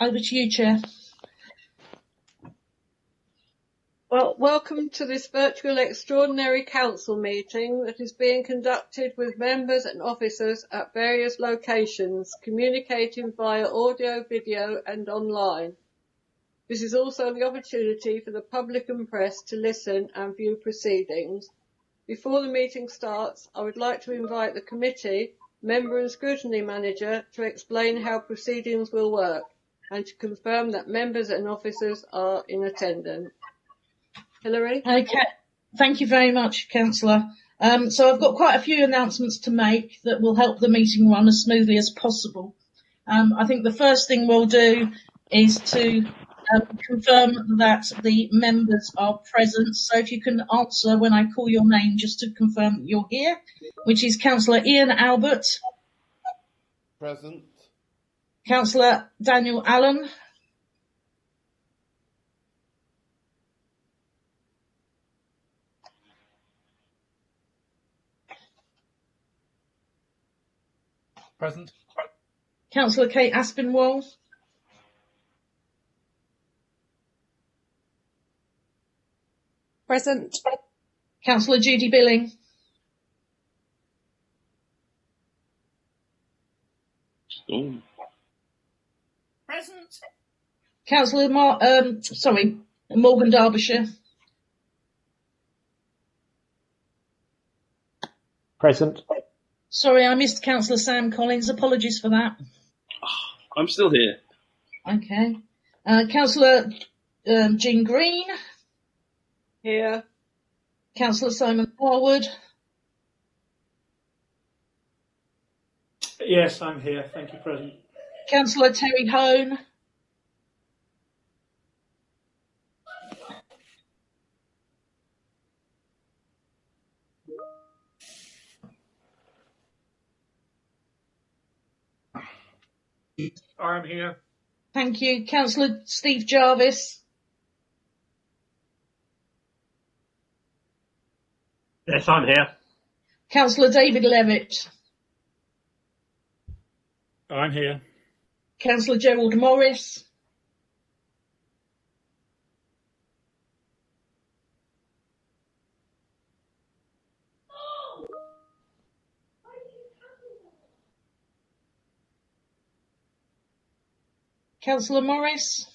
Over to you, Chair. Well, welcome to this virtual extraordinary council meeting that is being conducted with members and officers at various locations, communicating via audio, video and online. This is also the opportunity for the public and press to listen and view proceedings. Before the meeting starts, I would like to invite the committee, member and scrutiny manager to explain how proceedings will work and to confirm that members and officers are in attendance. Hilary? Okay. Thank you very much, Councillor. So I've got quite a few announcements to make that will help the meeting run as smoothly as possible. I think the first thing we'll do is to confirm that the members are present. So if you can answer when I call your name, just to confirm that you're here, which is Councillor Ian Albert. Present. Councillor Daniel Allen. Present. Councillor Kate Aspinwall. Present. Councillor Judy Billing. Present. Councillor Morgan Derbyshire. Present. Sorry, I missed Councillor Sam Collins. Apologies for that. I'm still here. Okay. Councillor Jean Green. Here. Councillor Simon Harwood. Yes, I'm here. Thank you, President. Councillor Terry Hone. I'm here. Thank you. Councillor Steve Jarvis. Yes, I'm here. Councillor David Levitt. I'm here. Councillor Gerald Morris. Councillor Morris.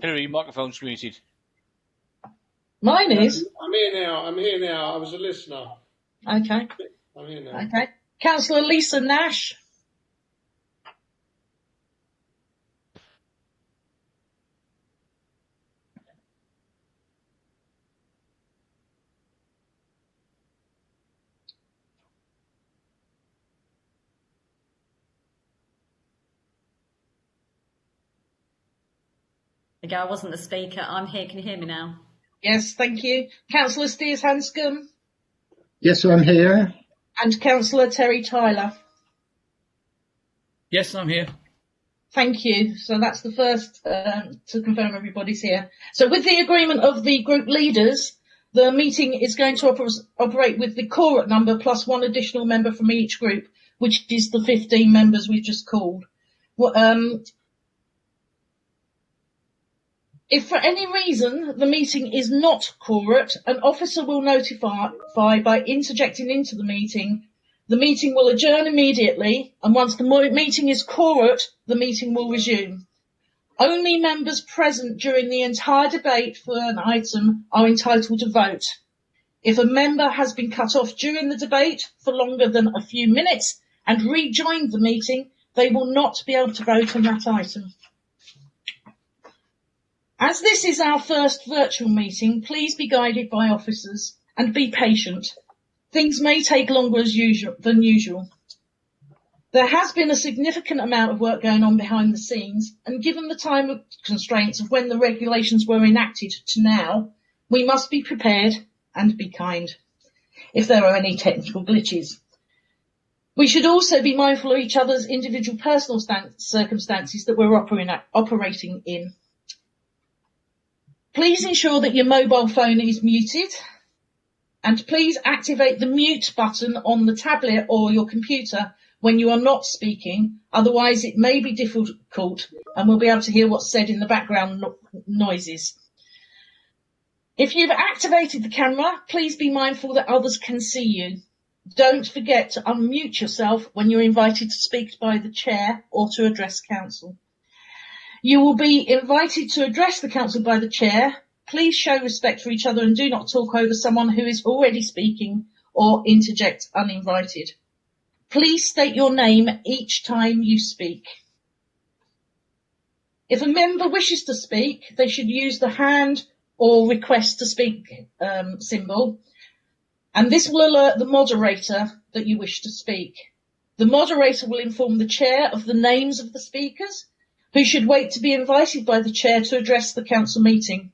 Hilary, your microphone's muted. Mine is. I'm here now. I was a listener. Okay. I'm here now. Okay. Councillor Lisa Nash. Okay, I wasn't the speaker. I'm here. Can you hear me now? Yes, thank you. Councillor Steers Hanscom. Yes, I'm here. And Councillor Terry Tyler. Yes, I'm here. Thank you. So that's the first to confirm everybody's here. So with the agreement of the group leaders, the meeting is going to operate with the quorum number plus one additional member from each group, which is the 15 members we've just called. If for any reason the meeting is not quorate, an officer will notify by interjecting into the meeting. The meeting will adjourn immediately, and once the meeting is quorate, the meeting will resume. Only members present during the entire debate for an item are entitled to vote. If a member has been cut off during the debate for longer than a few minutes and rejoined the meeting, they will not be able to vote on that item. As this is our first virtual meeting, please be guided by officers and be patient. Things may take longer than usual. There has been a significant amount of work going on behind the scenes, and given the time constraints of when the regulations were enacted to now, we must be prepared and be kind if there are any technical glitches. We should also be mindful of each other's individual personal circumstances that we're operating in. Please ensure that your mobile phone is muted And please activate the mute button on the tablet or your computer when you are not speaking, otherwise it may be difficult and we'll be able to hear what's said in the background noises. If you've activated the camera, please be mindful that others can see you. Don't forget to unmute yourself when you're invited to speak by the chair or to address council. You will be invited to address the council by the chair. Please show respect for each other and do not talk over someone who is already speaking or interject uninvited. Please state your name each time you speak. If a member wishes to speak, they should use the hand or request to speak symbol, and this will alert the moderator that you wish to speak. The moderator will inform the chair of the names of the speakers, who should wait to be invited by the chair to address the council meeting.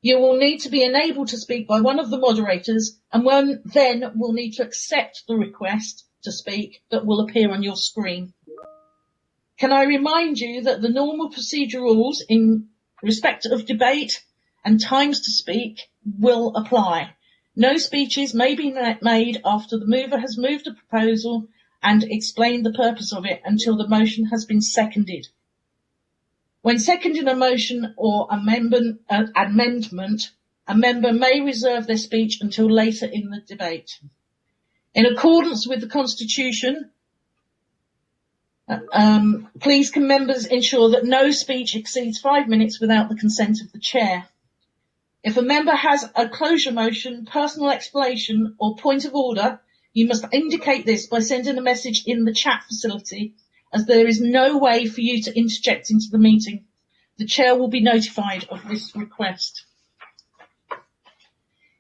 You will need to be enabled to speak by one of the moderators, and then will need to accept the request to speak that will appear on your screen. Can I remind you that the normal procedure rules in respect of debate and times to speak will apply. No speeches may be made after the mover has moved a proposal and explained the purpose of it until the motion has been seconded. When seconding a motion or amendment, a member may reserve their speech until later in the debate. In accordance with the Constitution, please can members ensure that no speech exceeds 5 minutes without the consent of the chair. If a member has a closure motion, personal explanation or point of order, you must indicate this by sending a message in the chat facility, as there is no way for you to interject into the meeting. The chair will be notified of this request.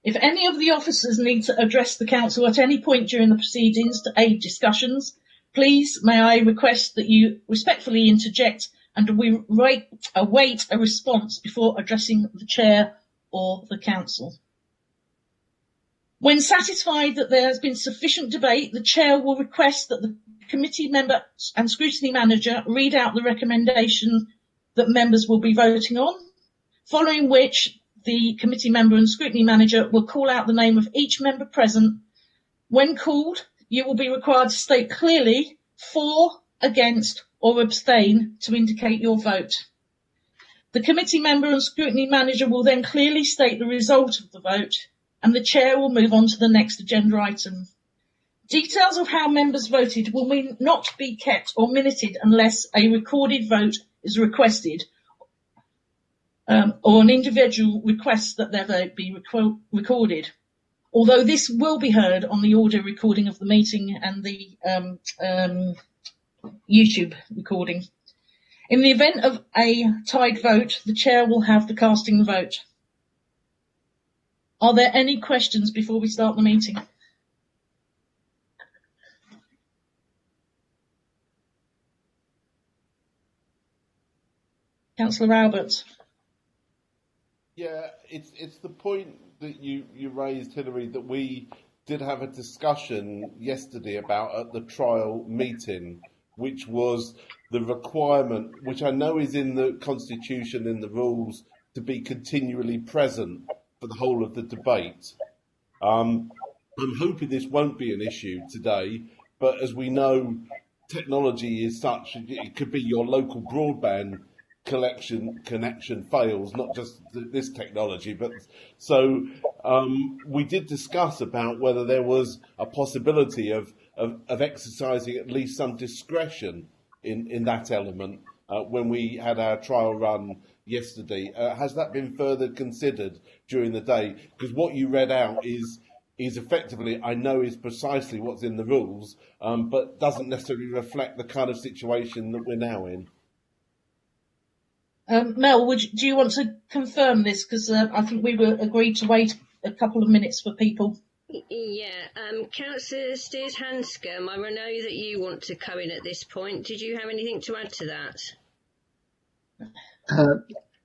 If any of the officers need to address the council at any point during the proceedings to aid discussions, please may I request that you respectfully interject and we await a response before addressing the chair or the council. When satisfied that there has been sufficient debate, the chair will request that the committee member and scrutiny manager read out the recommendation that members will be voting on, following which the committee member and scrutiny manager will call out the name of each member present. When called, you will be required to state clearly for, against, or abstain to indicate your vote. The committee member and scrutiny manager will then clearly state the result of the vote, and the chair will move on to the next agenda item. Details of how members voted will not be kept or minuted unless a recorded vote is requested, or an individual requests that their vote be recorded. Although this will be heard on the audio recording of the meeting and the YouTube recording. In the event of a tied vote, the chair will have the casting the vote. Are there any questions before we start the meeting? Councillor Albert. Yeah, it's the point that you raised, Hilary, that we did have a discussion yesterday about at the trial meeting, which was the requirement, which I know is in the Constitution, in the rules, to be continually present for the whole of the debate. I'm hoping this won't be an issue today, but as we know, technology is such, it could be your local broadband connection fails, not just this technology, but so we did discuss about whether there was a possibility of exercising at least some discretion in that element when we had our trial run yesterday. Has that been further considered during the day? Because what you read out is effectively, I know, is precisely what's in the rules, but doesn't necessarily reflect the kind of situation that we're now in. Mel, do you want to confirm this? Because I think we were agreed to wait a couple of minutes for people. Yeah, Councillor Steers Hanscom, I know that you want to come in at this point. Did you have anything to add to that?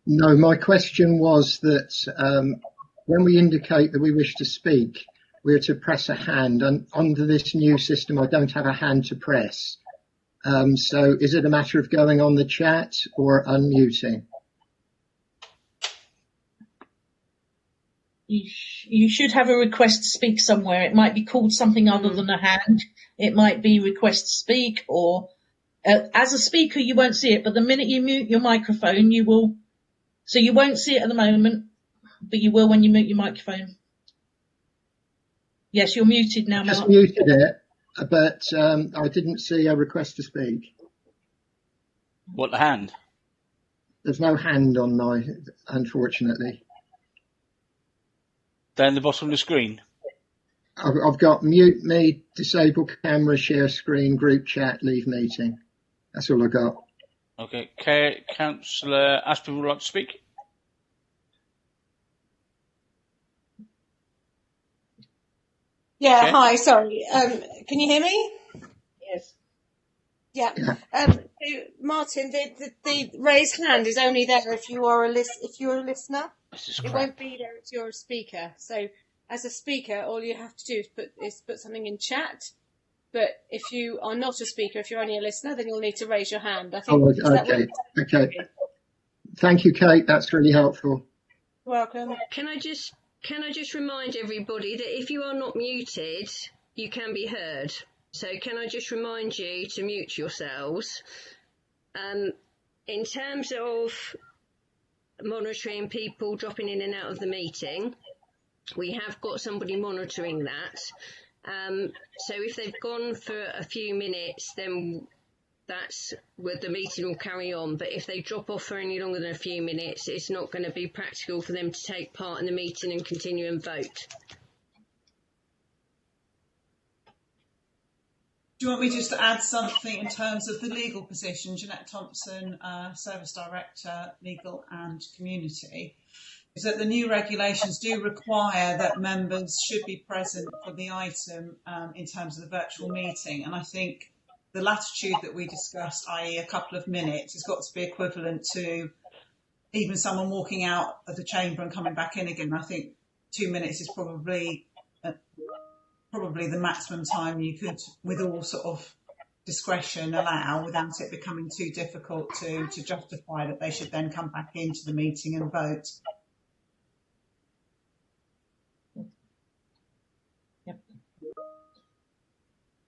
No, my question was that when we indicate that we wish to speak, we're to press a hand, and under this new system I don't have a hand to press. So is it a matter of going on the chat or unmuting? You should have a request to speak somewhere. It might be called something other than a hand. It might be request to speak, or as a speaker you won't see it, but the minute you mute your microphone you will. So you won't see it at the moment, but you will when you mute your microphone. Yes, you're muted now, Just Mark. muted it, but I didn't see a request to speak. What, the hand? There's no hand on my, unfortunately. Down the bottom of the screen. I've got mute me, disable camera, share screen, group chat, leave meeting. That's all I got. Okay. Councillor Aspin would like to speak. Yeah, Okay. hi, sorry. Can you hear me? Yes. Yeah. Yeah. So Martin, the raised hand is only there if you're a listener. This is It crap. won't be there if you're a speaker. So as a speaker, all you have to do is put something in chat. But if you are not a speaker, if you're only a listener, then you'll need to raise your hand. I think. Oh, Is that okay. what- Okay. Thank you, Kate. That's really helpful. Welcome. Can I just remind everybody that if you are not muted, you can be heard. So can I just remind you to mute yourselves? In terms of monitoring people dropping in and out of the meeting, we have got somebody monitoring that. So if they've gone for a few minutes, then that's where the meeting will carry on. But if they drop off for any longer than a few minutes, it's not going to be practical for them to take part in the meeting and continue and vote. Do you want me just to add something in terms of the legal position? Jeanette Thompson, Service Director, Legal and Community, is that the new regulations do require that members should be present for the item in terms of the virtual meeting. And I think the latitude that we discussed, i.e. a couple of minutes, has got to be equivalent to even someone walking out of the chamber and coming back in again. I think 2 minutes is probably the maximum time you could, with all sort of discretion, allow without it becoming too difficult to justify that they should then come back into the meeting and vote. Yep.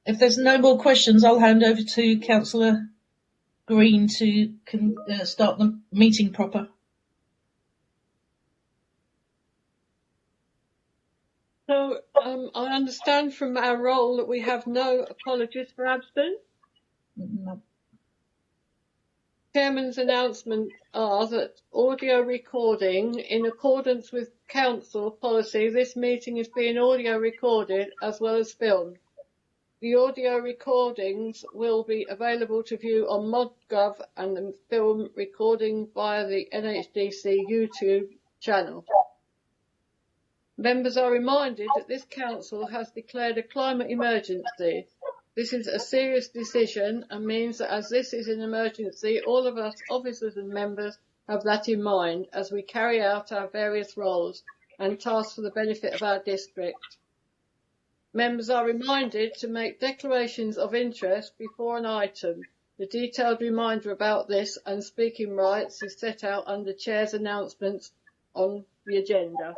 If there's no more questions, I'll hand over to Councillor Green to start the meeting proper. So I understand from our role that we have no apologies for absence. No. Chairman's announcements are that audio recording, in accordance with council policy, this meeting is being audio recorded as well as filmed. The audio recordings will be available to view on ModGov and the film recording via the NHDC YouTube channel. Members are reminded that this council has declared a climate emergency. This is a serious decision and means that as this is an emergency, all of us officers and members have that in mind as we carry out our various roles and tasks for the benefit of our district. Members are reminded to make declarations of interest before an item. The detailed reminder about this and speaking rights is set out under Chair's announcements on the agenda.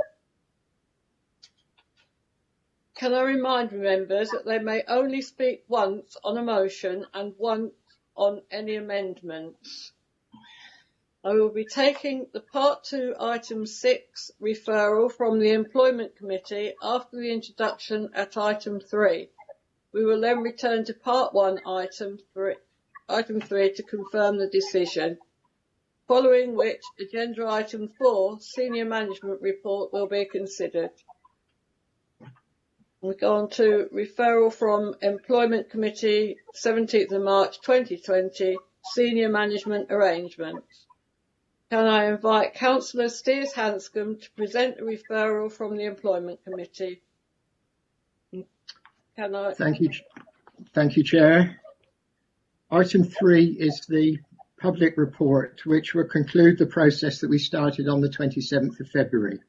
Can I remind members that they may only speak once on a motion and once on any amendments. I will be taking the Part 2 Item 6 referral from the Employment Committee after the introduction at Item 3. We will then return to Part 1 Item 3 to confirm the decision, following which Agenda Item 4 Senior Management Report will be considered. We go on to referral from Employment Committee, 17th of March 2020, Senior Management Arrangements. Can I invite Councillor Steers Hanscom to present the referral from the Employment Committee? Can I? Thank you, Chair. Item 3 is the public report, which will conclude the process that we started on the 27th of February.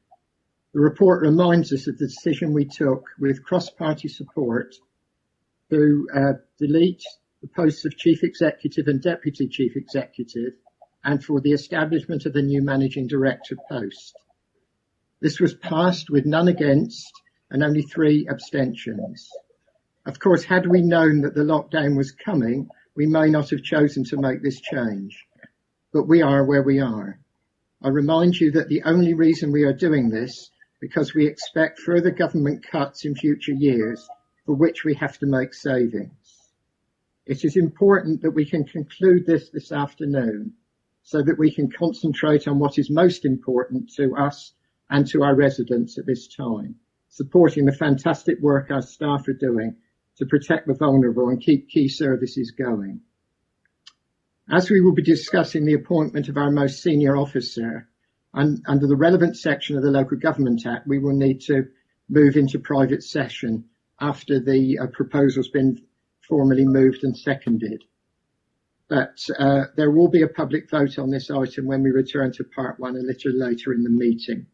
The report reminds us of the decision we took with cross-party support to delete the posts of Chief Executive and Deputy Chief Executive and for the establishment of the new Managing Director post. This was passed with none against and only 3 abstentions. Of course, had we known that the lockdown was coming, we may not have chosen to make this change, but we are where we are. I remind you that the only reason we are doing this because we expect further government cuts in future years for which we have to make savings. It is important that we can conclude this afternoon so that we can concentrate on what is most important to us and to our residents at this time, supporting the fantastic work our staff are doing to protect the vulnerable and keep key services going. As we will be discussing the appointment of our most senior officer, and under the relevant section of the Local Government Act, we will need to move into private session after the proposal's been formally moved and seconded. But there will be a public vote on this item when we return to part 1 a little later in the meeting.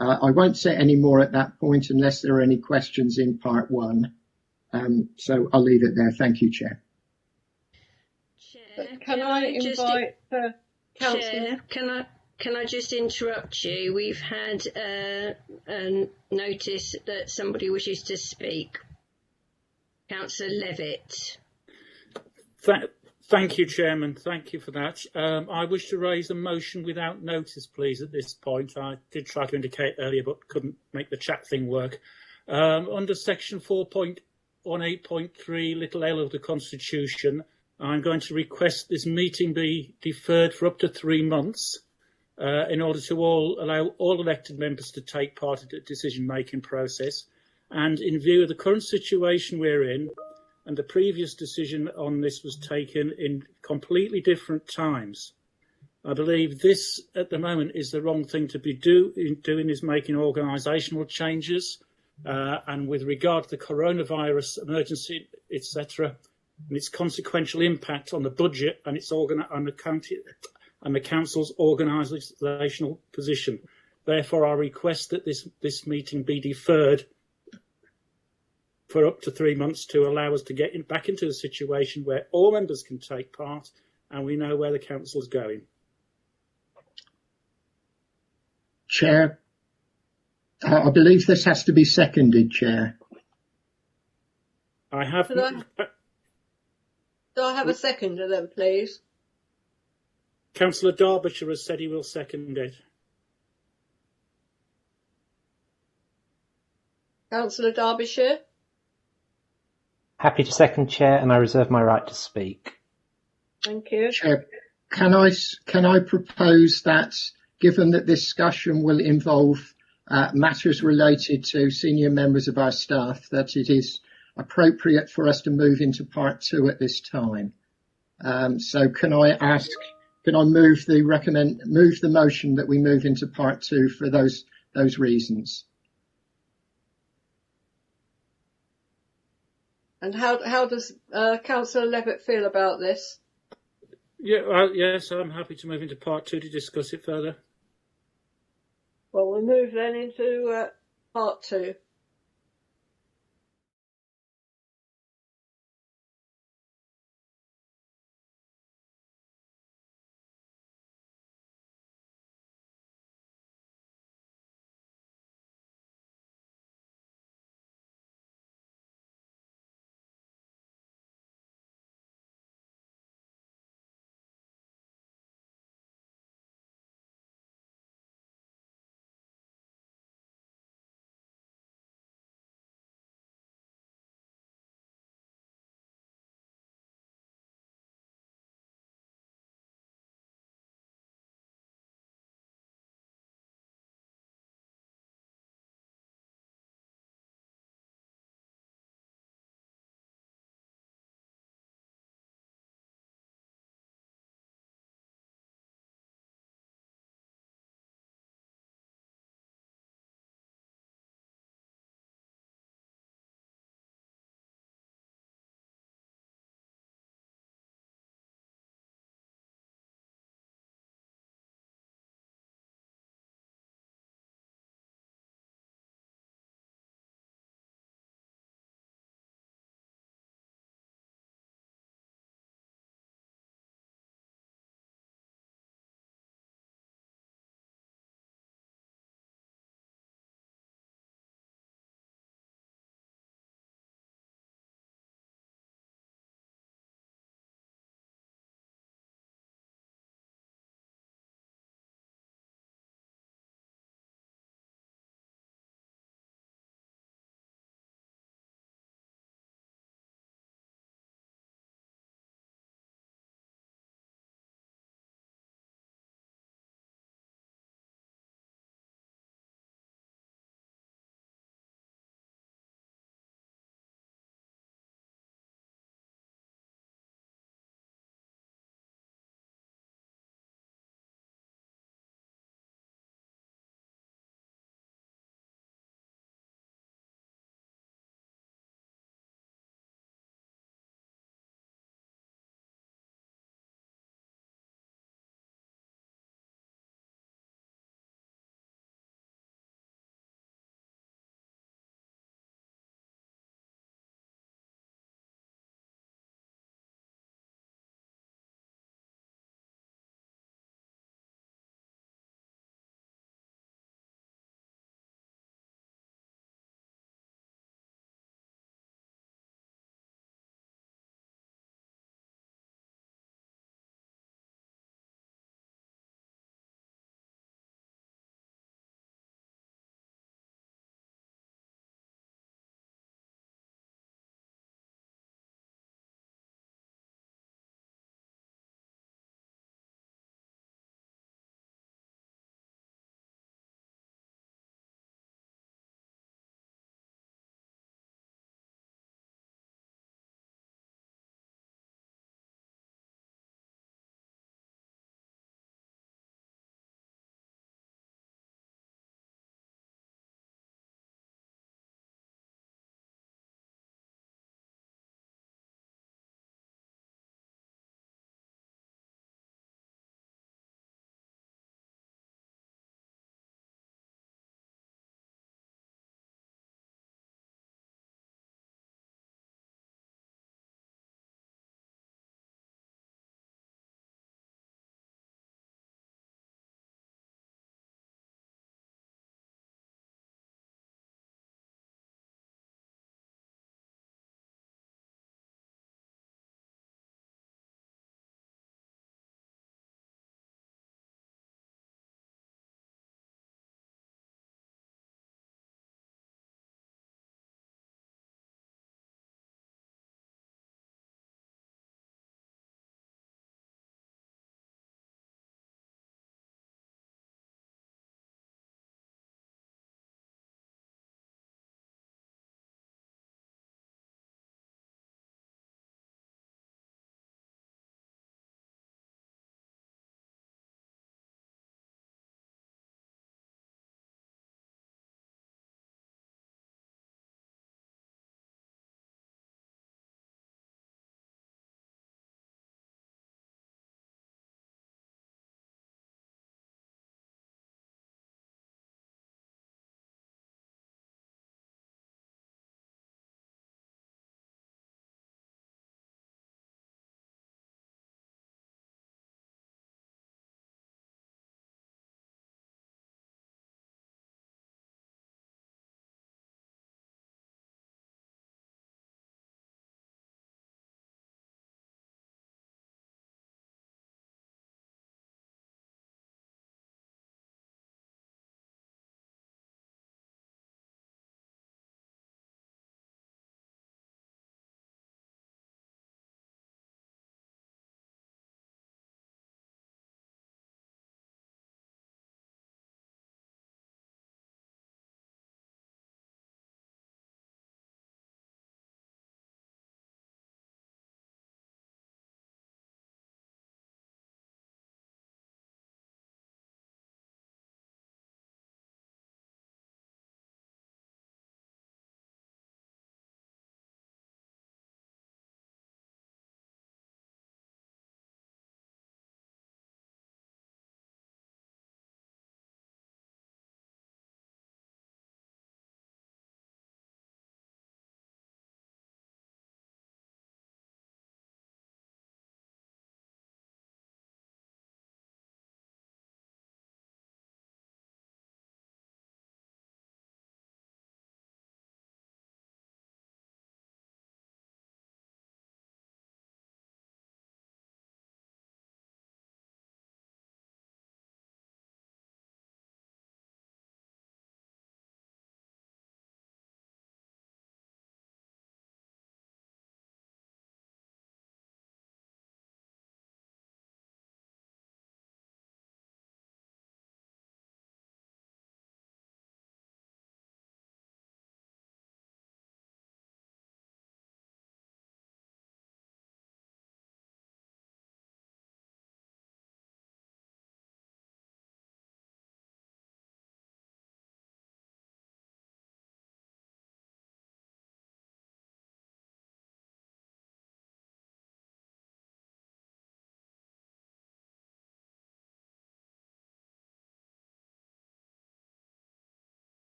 I won't say any more at that point unless there are any questions in part 1. So I'll leave it there. Thank you, Chair. Chair, Can I invite Councillor? Chair, can I just interrupt you? We've had a notice that somebody wishes to speak. Councillor Levitt. Thank you, Chairman. Thank you for that. I wish to raise a motion without notice, please, at this point. I did try to indicate earlier, but couldn't make the chat thing work. Under section 4.18.3, little L of the Constitution, I'm going to request this meeting be deferred for up to 3 months in order to allow all elected members to take part in the decision-making process. And in view of the current situation we're in, and the previous decision on this was taken in completely different times, I believe this at the moment is the wrong thing to be doing is making organisational changes. And with regard to the coronavirus emergency, etc., and its consequential impact on the budget and its and the council's organisational position. Therefore, I request that this meeting be deferred for up to 3 months to allow us to get back into a situation where all members can take part and we know where the council is going. Chair, I believe this has to be seconded, Chair. I have. Do I have a seconder then, please? Councillor Derbyshire has said he will second it. Councillor Derbyshire? Happy to second, Chair, and I reserve my right to speak. Thank you. Chair, can I propose that, given that this discussion will involve matters related to senior members of our staff, that it is appropriate for us to move into part 2 at this time. So can I move the motion that we move into part 2 for those reasons? And how does Councillor Levitt feel about this? Yeah, yes, I'm happy to move into part 2 to discuss it further. Well, we'll move then into part 2.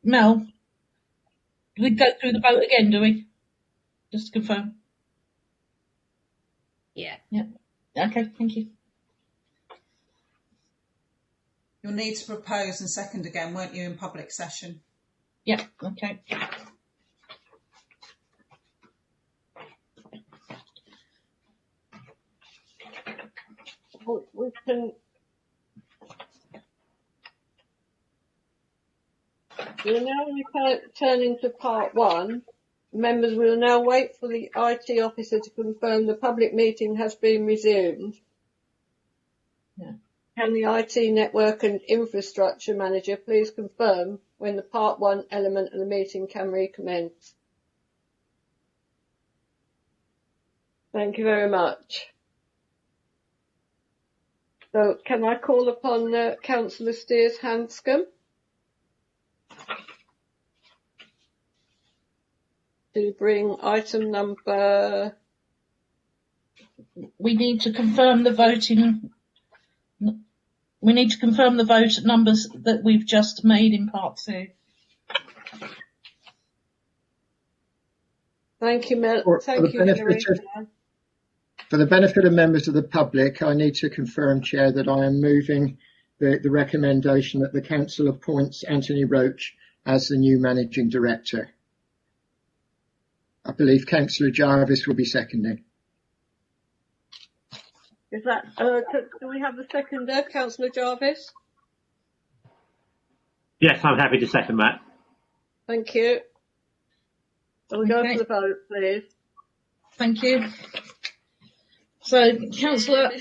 Mel, do we go through the vote again, do we? Just to confirm. Yeah. Yeah. Okay, thank you. You'll need to propose and second again, won't you, in public session? Yeah, okay. We can. We're now turning to part 1. Members will now wait for the IT officer to confirm the public meeting has been resumed. Yeah. Can the IT network and infrastructure manager please confirm when the part 1 element of the meeting can recommence? Thank you very much. So can I call upon Councillor Steers Hanscom to bring item number... We need to confirm the voting. We need to confirm the vote numbers that we've just made in part 2. Thank you, Mel. For Thank the you, benefit Hilary. For the benefit of members of the public, I need to confirm, Chair, that I am moving the recommendation that the Council appoints Anthony Roach as the new Managing Director. I believe Councillor Jarvis will be seconding. Is that, do we have the seconder, Councillor Jarvis? Yes, I'm happy to second that. Thank you. So we'll go for the vote, please. Thank you. So, Councillor...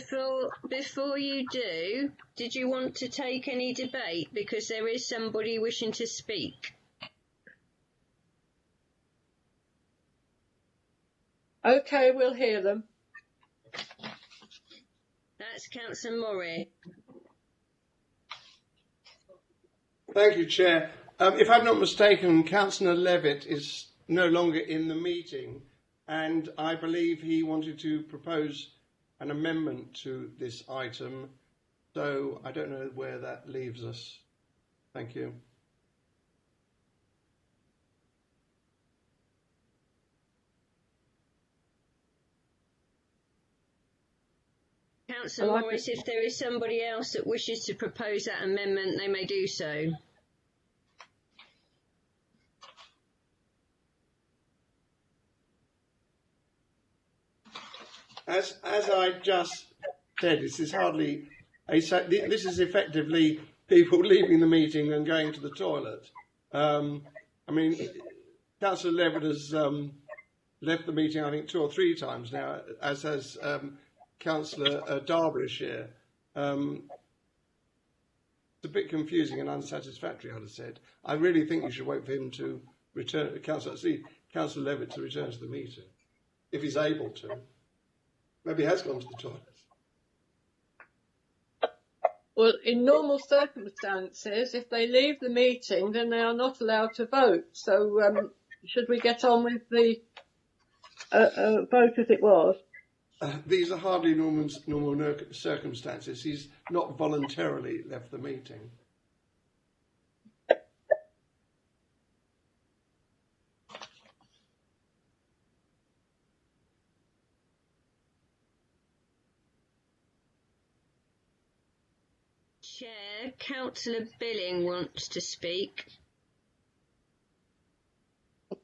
Before you do, did you want to take any debate? Because there is somebody wishing to speak. Okay, we'll hear them. That's Councillor Murray. Thank you, Chair. If I'm not mistaken, Councillor Levitt is no longer in the meeting, and I believe he wanted to propose an amendment to this item, so I don't know where that leaves us. Thank you. Councillor Morris, if there is somebody else that wishes to propose that amendment, they may do so. As I just said, this is hardly this is effectively people leaving the meeting and going to the toilet. I mean, Councillor Levitt has left the meeting, I think, 2 or 3 times now, as has Councillor Derbyshire. It's a bit confusing and unsatisfactory, I'd have said. I really think you should wait for him to return, Councillor Levitt to return to the meeting, if he's able to. Maybe he has gone to the toilet. Well, in normal circumstances, if they leave the meeting, then they are not allowed to vote. So should we get on with the vote as it was? These are hardly normal circumstances. He's not voluntarily left the meeting. Chair, Councillor Billing wants to speak.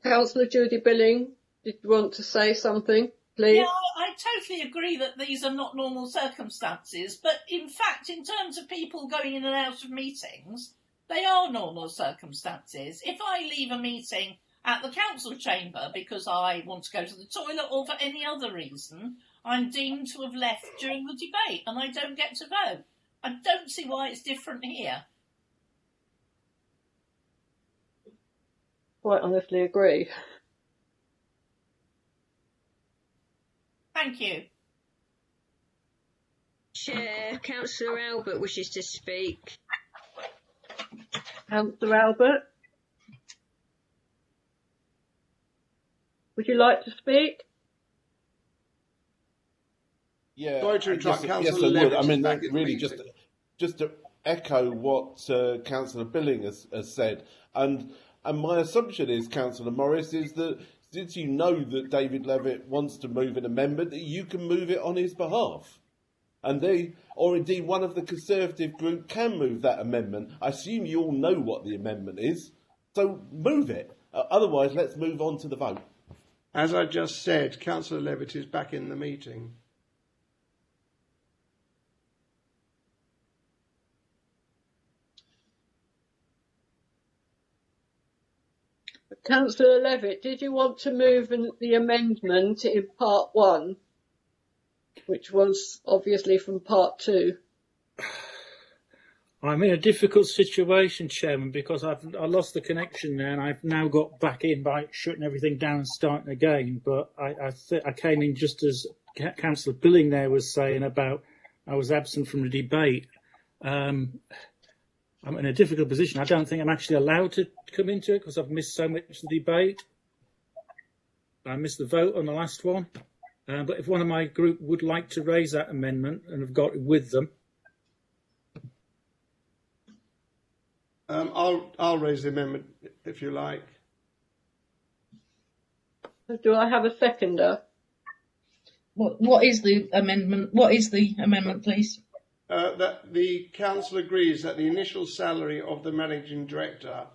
Councillor Judy Billing, did you want to say something, please? Yeah, I totally agree that these are not normal circumstances, but in fact, in terms of people going in and out of meetings, they are normal circumstances. If I leave a meeting at the council chamber because I want to go to the toilet or for any other reason, I'm deemed to have left during the debate and I don't get to vote. I don't see why it's different here. Quite honestly agree. Thank you. Chair, Councillor Albert wishes to speak. Councillor Albert, would you like to speak? Yeah. Sorry to interrupt, yes, Councillor I would. Levitt I mean, back at really, meeting. just to echo what Councillor Billing has said, and my assumption is, Councillor Morris, is that since you know that David Levitt wants to move an amendment, that you can move it on his behalf, and or indeed one of the Conservative group can move that amendment. I assume you all know what the amendment is, so move it. Otherwise, let's move on to the vote. As I just said, Councillor Levitt is back in the meeting. Councillor Levitt, did you want to move the amendment in part 1, which was obviously from part 2? I'm in a difficult situation, Chairman, because I lost the connection there, and I've now got back in by shutting everything down and starting again. But I came in just as Councillor Billing there was saying about I was absent from the debate. I'm in a difficult position. I don't think I'm actually allowed to come into it because I've missed so much of the debate. I missed the vote on the last one. But if one of my group would like to raise that amendment and have got it with them, I'll raise the amendment if you like. Do I have a seconder? What is the amendment? What is the amendment, please? That the council agrees that the initial salary of the managing director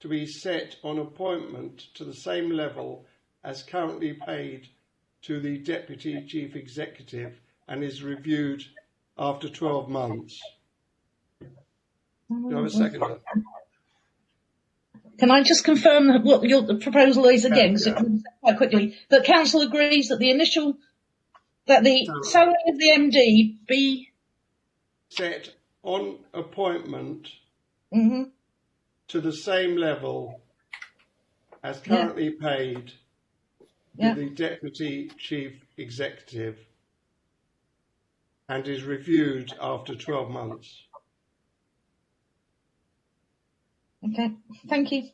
to be set on appointment to the same level as currently paid to the deputy chief executive and is reviewed after 12 months. Do I have a seconder? Can I just confirm what the proposal is again? Yeah. Quite quickly, that council agrees that the salary of the MD be set on appointment to the same level as currently paid to the deputy chief executive and is reviewed after 12 months. Okay, thank you.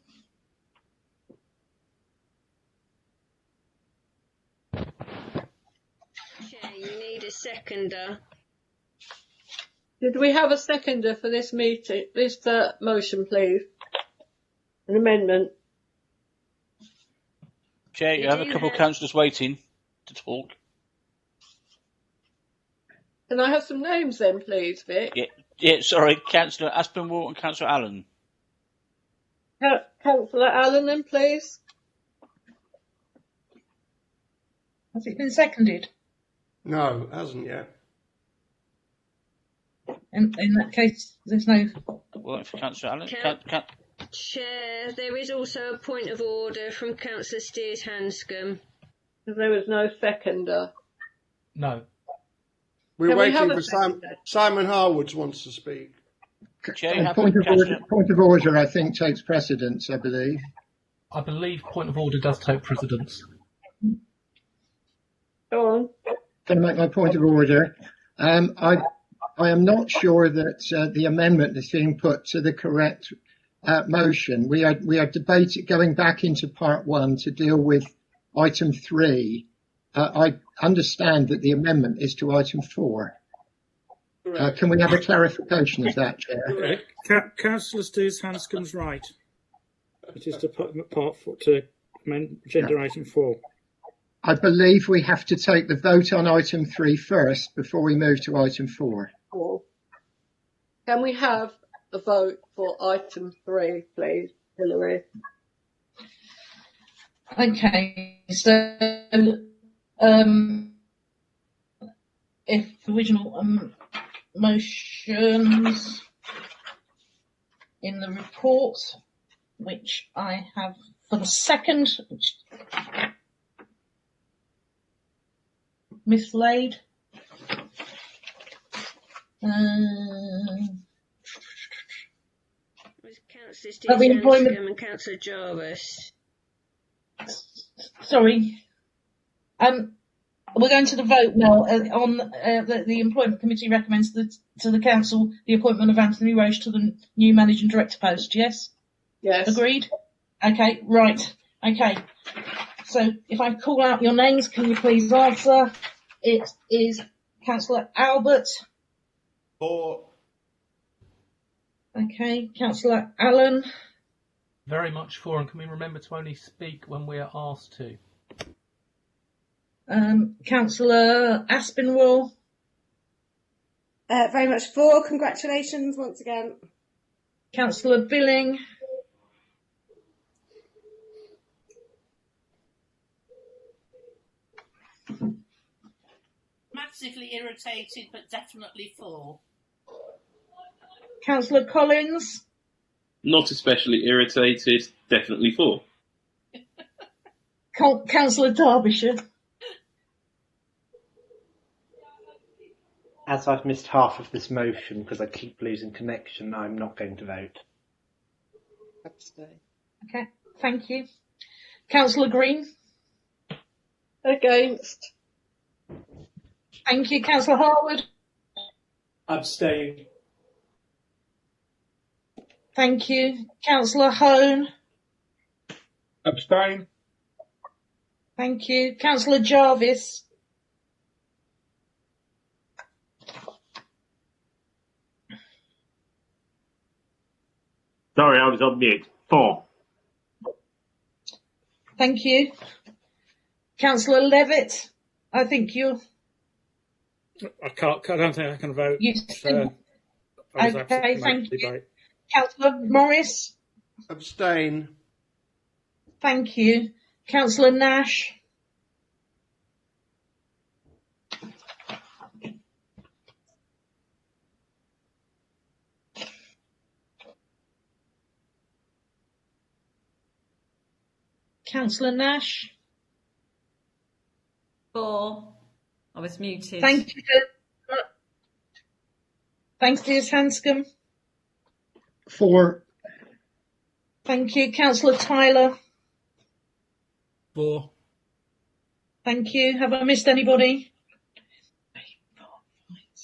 Chair, you need a seconder. Did we have a seconder for this meeting, this motion, please? An amendment. Chair, you have a couple of councillors waiting to talk. Can I have some names then, please, Vic? Yeah, sorry, Councillor Aspinwall and Councillor Allen. Councillor Allen then, please. Has it been seconded? No, it hasn't yet. In that case, there's no... Well, for Councillor Allen. Chair, there is also a point of order from Councillor Steers Hanscom. There was no seconder. No. We're waiting for Simon Harwood wants to speak. Point of order, I think, takes precedence, I believe. I believe point of order does take precedence. Go on. Can I make my point of order? I am not sure that the amendment is being put to the correct motion. We are debating going back into part 1 to deal with item 3. I understand that the amendment is to item 4. Can we have a clarification of that, Chair? Councillor Steers Hanscom's right. It is to put part 4 to amend agenda item 4. I believe we have to take the vote on item 3 first before we move to item 4. Can we have a vote for item 3, please, Hilary? Okay, so if the original motions in the report, which I have for the second, which mislaid. Councillor Steers Hanscom and Councillor Jarvis. Sorry. We're going to the vote now on the Employment Committee recommends to the Council the appointment of Anthony Roche to the new Managing Director post, yes? Yes. Agreed? Okay, right. Okay. So if I call out your names, can you please answer? It is Councillor Albert. For. Okay, Councillor Allen. Very much for, and can we remember to only speak when we are asked to? Councillor Aspinwall. Very much for. Congratulations once again. Councillor Billing. Massively irritated, but definitely for. Councillor Collins. Not especially irritated, definitely for. Councillor Derbyshire. As I've missed half of this motion because I keep losing connection, I'm not going to vote. Abstain. Okay, thank you. Councillor Green. Against. Thank you. Councillor Harwood. Abstain. Thank you. Councillor Hone. Abstain. Thank you. Councillor Jarvis. Sorry, I was on mute. For. Thank you. Councillor Levitt. I think you're... I don't think I can vote. Okay, thank you. Councillor Morris. Abstain. Thank you. Councillor Nash. Councillor Nash. For. I was muted. Thank you. Thanks, Liz Hanscom. For. Thank you. Councillor Tyler. For. Thank you. Have I missed anybody?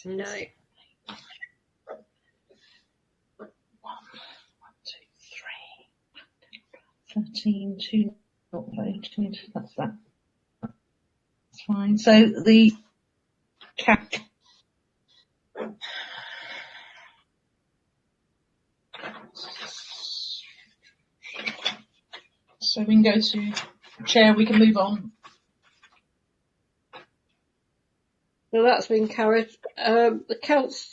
No. 13, 2 not voted. That's that. That's fine. So the cap. So we can go to chair. We can move on. So that's been carried. The council.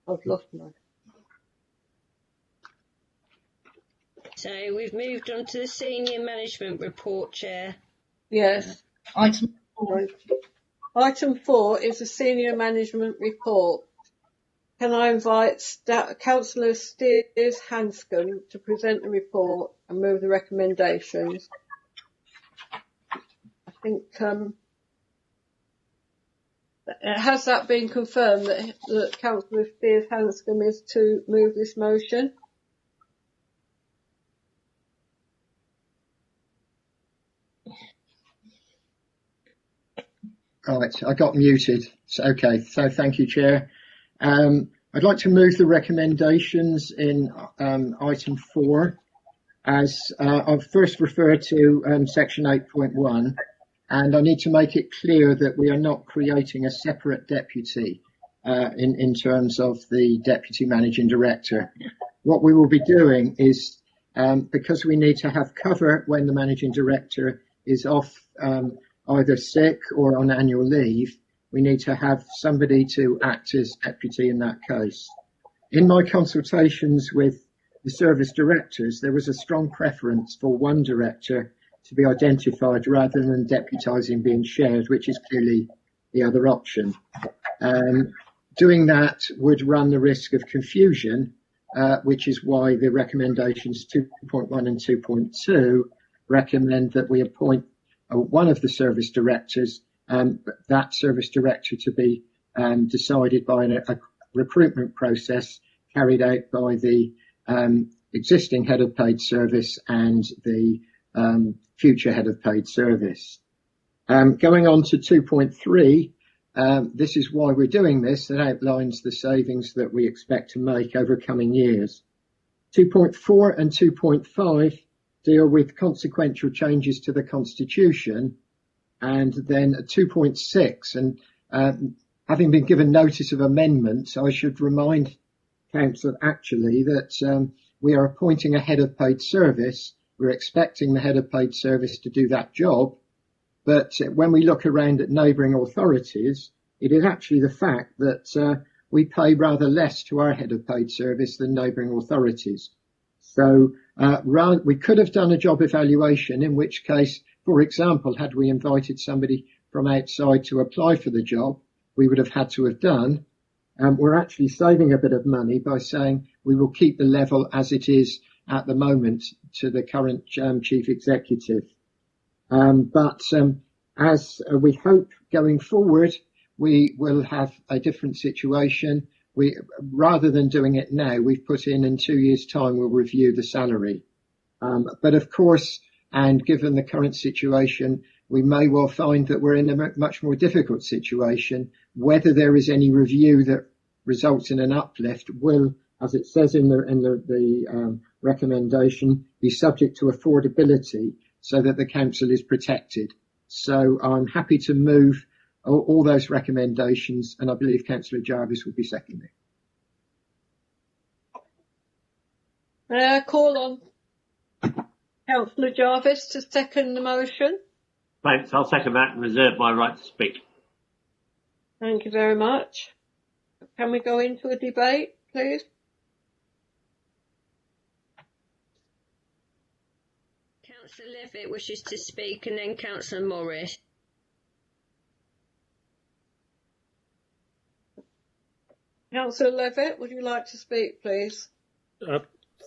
I've lost my. So we've moved on to the senior management report, Chair. Yes. Item 4. Item 4 is the senior management report. Can I invite Councillor Steers Hanscom to present the report and move the recommendations? I think has that been confirmed that Councillor Steers Hanscom is to move this motion? Right, I got muted. So, okay, so thank you, Chair. I'd like to move the recommendations in item 4 as I'll first refer to section 8.1, and I need to make it clear that we are not creating a separate deputy in terms of the deputy managing director. What we will be doing is, because we need to have cover when the managing director is off either sick or on annual leave, we need to have somebody to act as deputy in that case. In my consultations with the service directors, there was a strong preference for one director to be identified rather than deputising being shared, which is clearly the other option. Doing that would run the risk of confusion, which is why the recommendations 2.1 and 2.2 recommend that we appoint one of the service directors, that service director to be decided by a recruitment process carried out by the existing head of paid service and the future head of paid service. Going on to 2.3, this is why we're doing this. It outlines the savings that we expect to make over coming years. 2.4 and 2.5 deal with consequential changes to the Constitution, and then 2.6, and having been given notice of amendments, I should remind council actually that we are appointing a head of paid service. We're expecting the head of paid service to do that job. But when we look around at neighbouring authorities, it is actually the fact that we pay rather less to our head of paid service than neighbouring authorities. So we could have done a job evaluation, in which case, for example, had we invited somebody from outside to apply for the job, we would have had to have done. We're actually saving a bit of money by saying we will keep the level as it is at the moment to the current chief executive. But as we hope going forward, we will have a different situation. Rather than doing it now, we've put in 2 years' time, we'll review the salary. But of course, and given the current situation, we may well find that we're in a much more difficult situation. Whether there is any review that results in an uplift will, as it says in the recommendation, be subject to affordability so that the council is protected. So I'm happy to move all those recommendations, and I believe Councillor Jarvis will be seconding. May I call on Councillor Jarvis to second the motion? Thanks. I'll second that and reserve my right to speak. Thank you very much. Can we go into a debate, please? Councillor Levitt wishes to speak, and then Councillor Morris. Councillor Levitt, would you like to speak, please?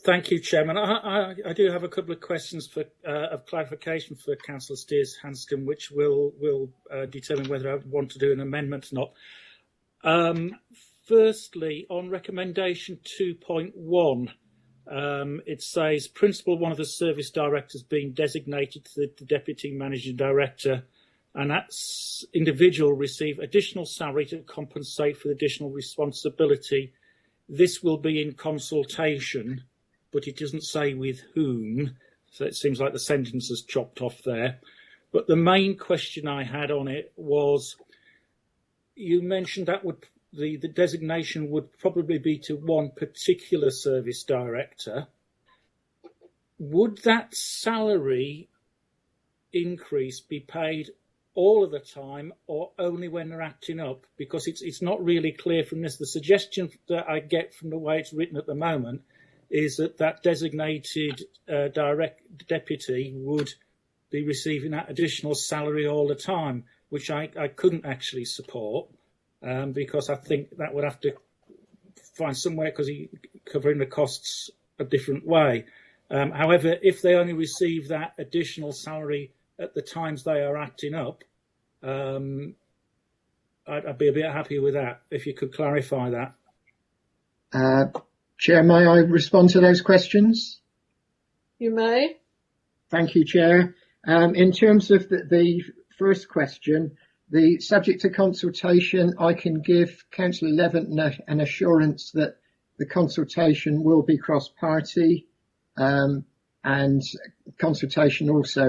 Thank you, Chairman. I do have a couple of questions of clarification for Councillor Steers-Hanscom, which will determine whether I want to do an amendment or not. Firstly, on recommendation 2.1, it says principal one of the service directors being designated to the deputy managing director, and that individual receive additional salary to compensate for the additional responsibility. This will be in consultation, but it doesn't say with whom, so it seems like the sentence is chopped off there. But the main question I had on it was, you mentioned that the designation would probably be to one particular service director. Would that salary increase be paid all of the time or only when they're acting up? Because it's not really clear from this. The suggestion that I get from the way it's written at the moment is that designated direct deputy would be receiving that additional salary all the time, which I couldn't actually support, because I think that would have to find somewhere, because he's covering the costs a different way. However, if they only receive that additional salary at the times they are acting up, I'd be a bit happy with that, if you could clarify that. Chair, may I respond to those questions? You may. Thank you, Chair. In terms of the first question, the subject to consultation, I can give Councillor Levitt an assurance that the consultation will be cross-party, and consultation also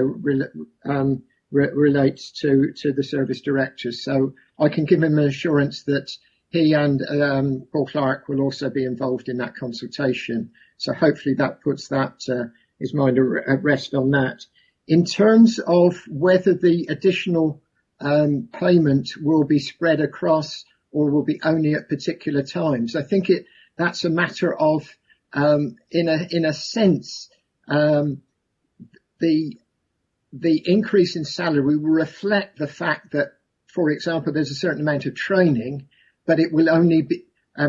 relates to the service directors. So I can give him an assurance that he and Paul Clark will also be involved in that consultation. So hopefully that puts his mind at rest on that. In terms of whether the additional payment will be spread across or will be only at particular times, I think that's a matter of, in a sense, the increase in salary will reflect the fact that, for example, there's a certain amount of training, but it will only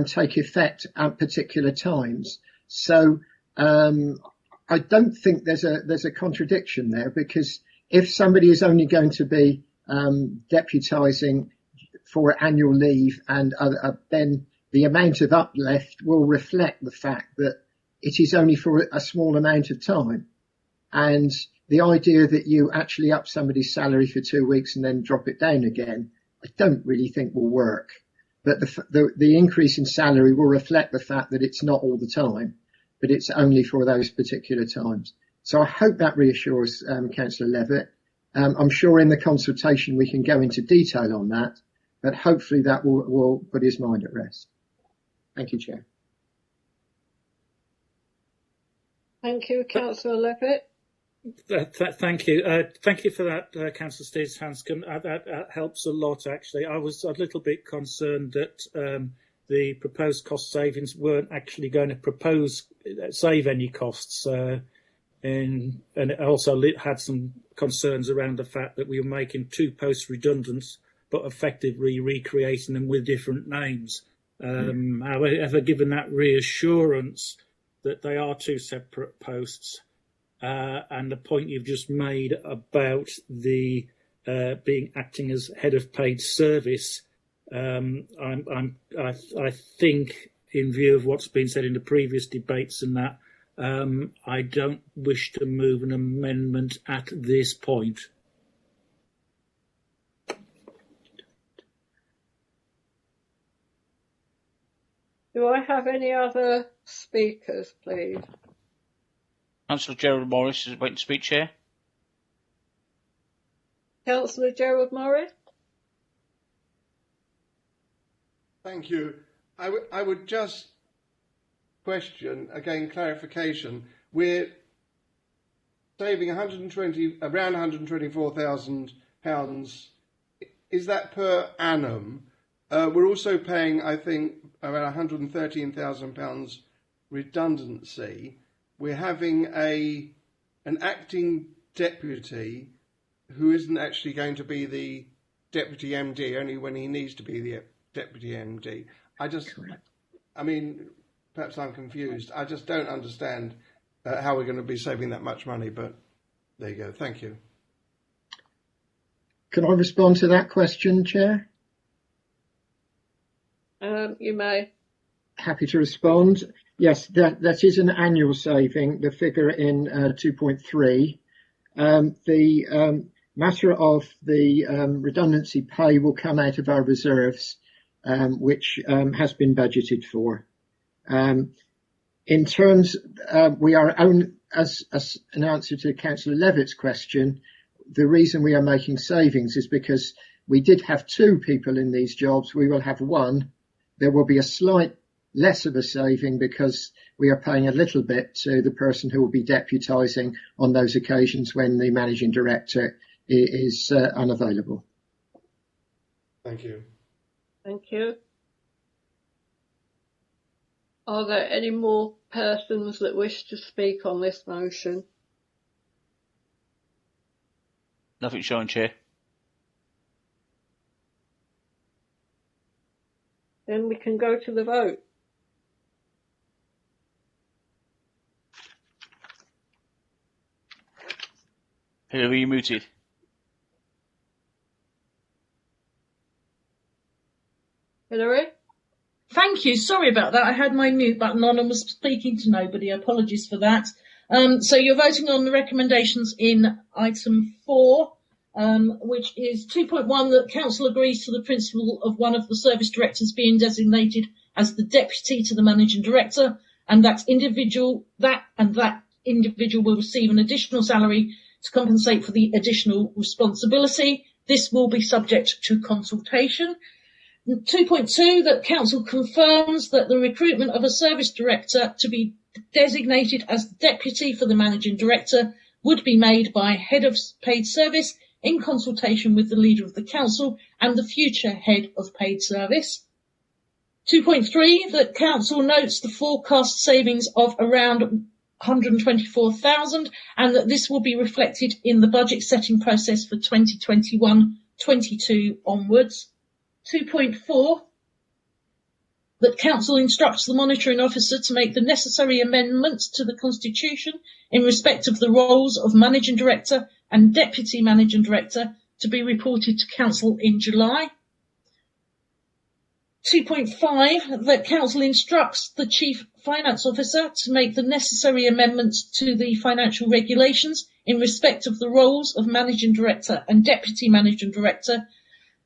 take effect at particular times. So I don't think there's a contradiction there, because if somebody is only going to be deputising for annual leave, and then the amount of uplift will reflect the fact that it is only for a small amount of time. And the idea that you actually up somebody's salary for 2 weeks and then drop it down again, I don't really think will work. But the increase in salary will reflect the fact that it's not all the time, but it's only for those particular times. So I hope that reassures Councillor Levitt. I'm sure in the consultation we can go into detail on that, but hopefully that will put his mind at rest. Thank you, Chair. Thank you, Councillor Levitt. Thank you. Thank you for that, Councillor Steers-Hanscom. That helps a lot, actually. I was a little bit concerned that the proposed cost savings weren't actually going to save any costs. And it also had some concerns around the fact that we were making 2 posts redundant, but effectively recreating them with different names. However, given that reassurance that they are 2 separate posts, and the point you've just made about the acting as head of paid service, I think, in view of what's been said in the previous debates and that, I don't wish to move an amendment at this point. Do I have any other speakers, please? Councillor Gerald Morris is waiting to speak, Chair. Councillor Gerald Morris? Thank you. I would just question, again, clarification. We're saving around £124,000. Is that per annum? We're also paying, I think, around £113,000 redundancy. We're having an acting deputy who isn't actually going to be the deputy MD, only when he needs to be the deputy MD. Perhaps I'm confused. I just don't understand how we're going to be saving that much money, but there you go. Thank you. Can I respond to that question, Chair? You may. Happy to respond. Yes, that is an annual saving, the figure in 2.3. The matter of the redundancy pay will come out of our reserves, which has been budgeted for. In terms, we are as an answer to Councillor Levitt's question, the reason we are making savings is because we did have 2 people in these jobs. We will have 1. There will be a slight less of a saving because we are paying a little bit to the person who will be deputising on those occasions when the managing director is unavailable. Thank you. Thank you. Are there any more persons that wish to speak on this motion? Nothing shown, Chair. Then we can go to the vote. Hilary, you muted. Hilary? Thank you. Sorry about that. I had my mute button on and was speaking to nobody. Apologies for that. So you're voting on the recommendations in item 4, which is 2.1, that Council agrees to the principle of one of the service directors being designated as the deputy to the managing director, and that individual will receive an additional salary to compensate for the additional responsibility. This will be subject to consultation. 2.2, that Council confirms that the recruitment of a service director to be designated as the deputy for the managing director would be made by head of paid service in consultation with the leader of the council and the future head of paid service. 2.3, that Council notes the forecast savings of around 124,000 and that this will be reflected in the budget setting process for 2021-22 onwards. 2.4, that Council instructs the monitoring officer to make the necessary amendments to the Constitution in respect of the roles of Managing Director and Deputy Managing Director to be reported to Council in July. 2.5, that Council instructs the Chief Finance Officer to make the necessary amendments to the financial regulations in respect of the roles of Managing Director and Deputy Managing Director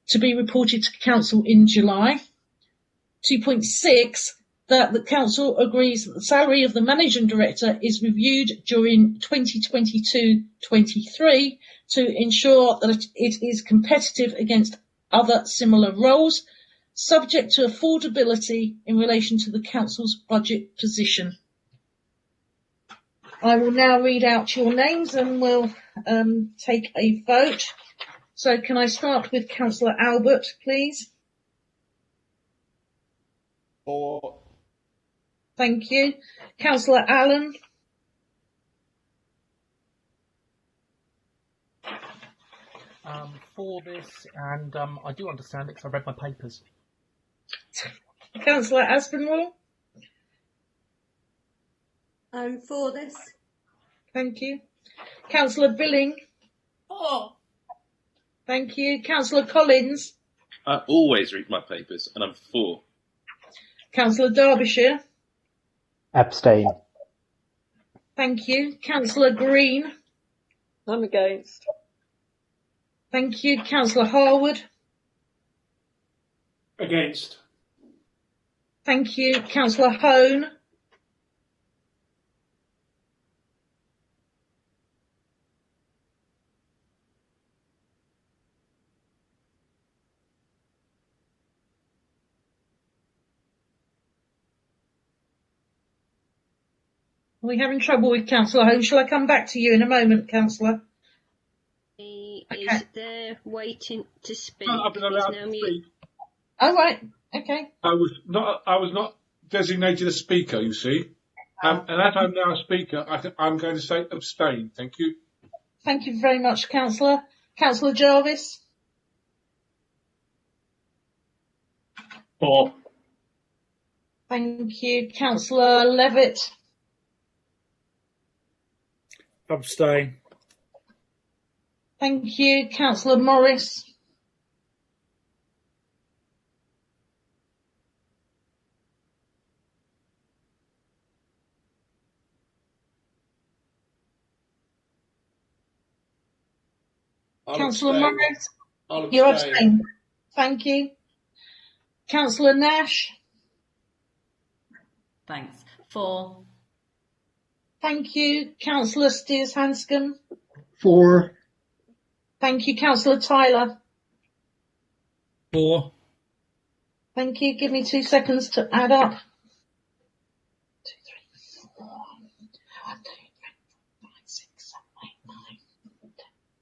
to be reported to Council in July. 2.6, that the Council agrees that the salary of the Managing Director is reviewed during 2022-23 to ensure that it is competitive against other similar roles, subject to affordability in relation to the Council's budget position. I will now read out your names and we'll take a vote. So can I start with Councillor Albert, please? For. Thank you. Councillor Allen? For this, and I do understand it because I read my papers. Councillor Aspinwall? I'm for this. Thank you. Councillor Billing? For. Thank you. Councillor Collins? I always read my papers, and I'm for. Councillor Derbyshire? Abstain. Thank you. Councillor Green? I'm against. Thank you. Councillor Harwood? Against. Thank you. Councillor Hone? Are we having trouble with Councillor Hone? Shall I come back to you in a moment, Councillor? He Okay. is there waiting to speak. No, I've been allowed to speak. Oh, right. Okay. I was not designated a speaker, you see. And as I'm now a speaker, I'm going to say abstain. Thank you. Thank you very much, Councillor. Councillor Jarvis? For. Thank you. Councillor Levitt? Abstain. Thank you. Councillor Morris? Councillor Morris? You're abstaining. Thank you. Councillor Nash? Thanks. For. Thank you. Councillor Steers-Hanscom? For. Thank you. Councillor Tyler? For. Thank you. Give me 2 seconds to add up. 1, 2, 3, 4. 1, 2, 3, 4, 5, 6, 7,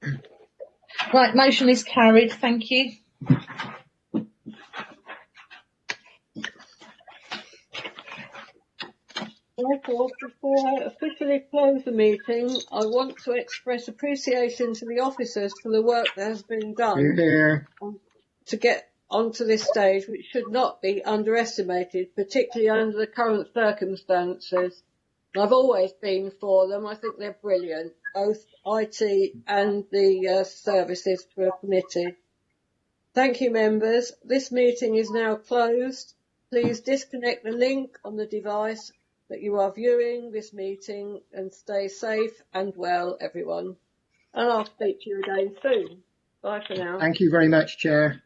8, 9, 10. Right, motion is carried. Thank you. Therefore, before I officially close the meeting, I want to express appreciation to the officers for the work that has been done Here. to get onto this stage, which should not be underestimated, particularly under the current circumstances. I've always been for them. I think they're brilliant, both IT and the services for a committee. Thank you, members. This meeting is now closed. Please disconnect the link on the device that you are viewing this meeting and stay safe and well, everyone. And I'll speak to you again soon. Bye for now. Thank you very much, Chair.